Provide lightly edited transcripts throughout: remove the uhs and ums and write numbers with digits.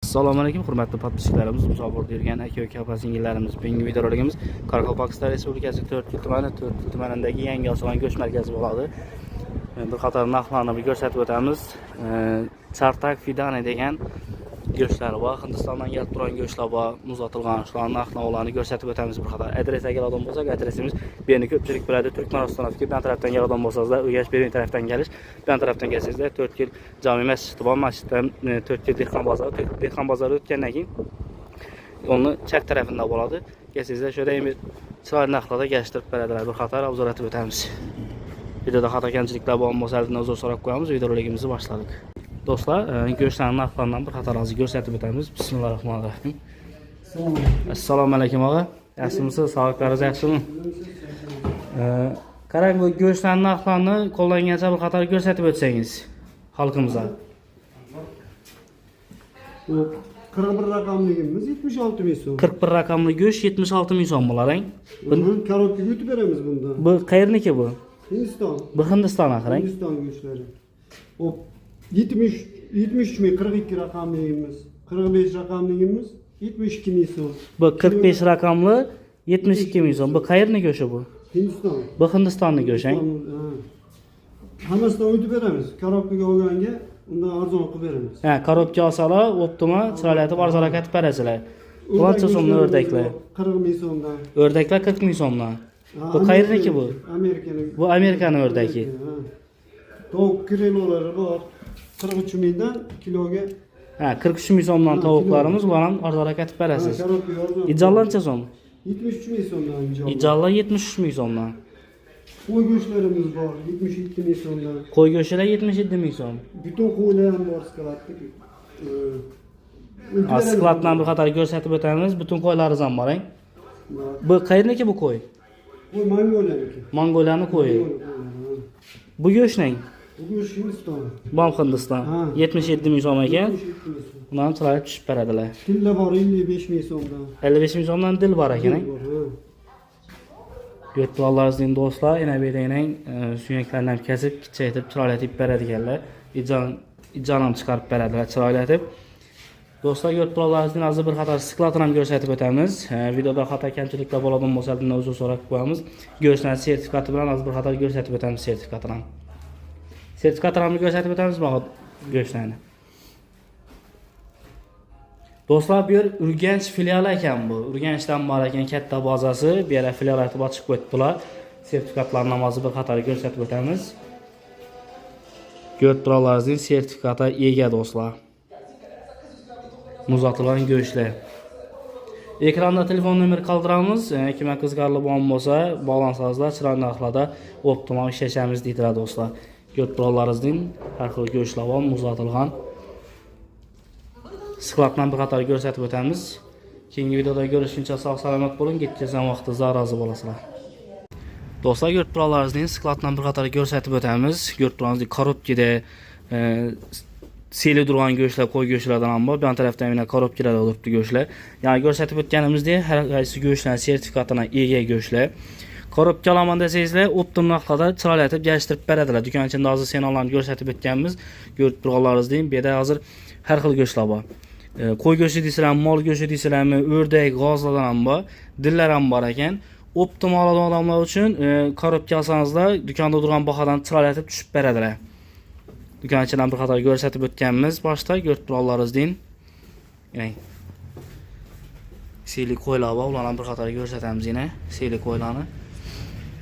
Assalomu alaykum, hurmatli podpischilarimiz, musobaqada yurgan aka-uka opa-singillarimiz. Bugungi videoroligimiz Qoraqalpog'iston Respublikasi To'rtko'l tumanidagi yangi ochilgan go'sht markazi bo'ladi. Bir qator narxlarni ko'rsatib o'tamiz. Chartak Fidane degan go'shtlar bor, Hindistondan kelib turgan go'shtlar bor, muzlatilgan shular narx-navolarni ko'rsatib o'tamiz bir qator. Adresga keladigan bo'lsak, adresimiz beni ko'pchilik biladi, Turkmanistonga bir tarafdan keladigan bo'lsangiz, Uyash Berin tarafdan kelish, bir tarafdan kelsangizlar To'rtko'l jami masjidi bor, masjiddan To'rtko'l dehqon bozori o'tgandan keyin yo'lning chap tarafida bo'ladi. Kelsangizlar shu yerda chiroyli narxlarda kelishtirib beradilar. Bir qator obzor etib o'tamiz. Videoda xato kamchiliklar bo'lgan bo'lsa, uzr so'rab qo'yamiz. Videoroligimizni boshladik. Do'stlar, go'shtlarning narxlaridan bir qator hozir ko'rsatib o'tamiz. Bismillahirrohmanirrohim. Assalomu alaykum og'a. Yaxshimisiz? Sog'liklaringiz yaxshimi? Qarang, bu go'shtlarning narxlarini qo'llangancha bir qator ko'rsatib o'tsangiz xalqimizga. Bu 41 raqamligimiz 76 ming so'm. 41 raqamli go'sht 76 ming so'm bo'lar-a? Buni korobkaga yutib beramiz bundan. Bu qayerniki bu? Hindiston. Bu Hindiston qarang. Hindiston go'shtlari. Hop 73 ming 42 raqamligimiz, 45 raqamligimiz 72 ming so'm. Bu 45 raqamli 72 ming so'm. Bu qayerning go'shti bu? Hindiston. Bu Hindistonning go'shti. Hammasidan yutib beramiz. Korobkaga olganga undan arzon qilib beramiz. Ha, korobka olsalar, optima chiroyli etib arzon qilib berasizlar. Qancha so'mni o'rdaklar? 40 ming so'mdan. O'rdaklar 40 ming so'mdan. Bu qayerniki bu? Amerikaning. Bu Amerikaning o'rdaki. Tovuq kilolari bor. 43 mingdan kiloga. Ha, 43 ming so'mdan tovuqlarimiz bor ham arzon qilib berasiz. Ijollancha so'm? 73 ming so'mdan ijollar. Ijollar 73 ming so'mdan. Qo'y go'shtlarimiz bor 77 ming so'mdan. Qo'y go'shtlar 77 ming so'm. Butun qo'ylar ham bor skladda. Skladdan bir qator ko'rsatib o'tamiz. Butun qo'ylaringiz ham bor-a? Bu qayerniki bu qo'y? Bu Mongoliyaniki. Mongoliyaning qo'yi. Bu go'shtning? Bu go'sht Hindiston. Bu Hindiston. 77 ming so'm ekan. Undan chiroyli tushib beradilar. Tilla bor 55 ming so'mdan. 55 ming so'mdan dil bor ekan. Yo'tlarlaringizning do'stlar, yana berayning suyaklarini ham kesib, kichaytirib, chiroyli etib beradiganlar. Ijjon ham chiqarib beradilar, chiroyli etib. Do'stlar, yo'tlarlaringizning hozir bir qator skladini ham ko'rsatib o'tamiz. Videoda xato kamchiliklar bo'ladigan bo'lsa, bundan uzr so'rab qo'yamiz. Go'shtning sertifikati bilan hozir bir qator ko'rsatib o'tamiz sertifikatini. Sertifikatlarni ko'rsatib o'tamiz bu go'shtlarni. Do'stlar, bu yer Urganch filiali ekan bu. Urganchdan bor ekan katta bazasi, bu yerga filial etib ochib qo'yibdilar. Sertifikatlarni hozir bir qator ko'rsatib o'tamiz. Go'shtlarning sertifikati ega do'stlar. Muzlatilgan go'shtlar. Ekranda telefon nomeri qoldiramiz. Kimga qiziqarli bo'lsa, bog'lansangizlar, chiroyli narxlarda optimal ishlashamiz deydilar do'stlar. Go'shtlarning har xil go'shtlar bor, muzlatilgan. Skladdan bir qator ko'rsatib o'tamiz. Keyingi videoda ko'rishguncha sog' salomat bo'ling, ketkazgan vaqtingizda rozi bo'lasizlar. Do'stlar, go'shtlarning skladdan bir qator ko'rsatib o'tamiz. Go'shtlarning korobkada seli turgan go'shtlar, qo'y go'shtlardan ham bor. Bu tarafdan yana korobkalarda o'tiribdi go'shtlar. Ya'ni ko'rsatib o'tganimizdek, har qaysi go'shtlar sertifikatiga ega go'shtlar. Korobka olaman desangizlar, optim narxlarda chiroyli etib kelishtirib beradilar. Do'kon ichida hozir senonlarni ko'rsatib o'tganmiz. Go'shtlarlaringizning bu yerda hozir har xil go'shtlar bor. Qo'y go'shti deysizlarmi, mol go'shti deysizlarmi, o'rdak, g'ozlardan ham bor, dillar ham bor ekan. Optimal oladigan odamlar uchun korobka olsangizlar, do'konda turgan bahodan chiroyli etib tushib beradilar. Do'kon ichidan bir qator ko'rsatib o'tganmiz boshda go'shtlarlaringizning. Qarang. Seli qo'ylar bor, ularni bir qator ko'rsatamiz yana, seli qo'ylarni.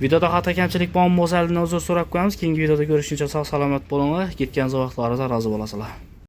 Videoda xato kamchilik bo'lsa, uzr so'rab qo'yamiz. Keyingi videoda ko'rishguncha sog' salomat bo'linglar. Ketgan vaqtlaringizda rozi bo'lasizlar.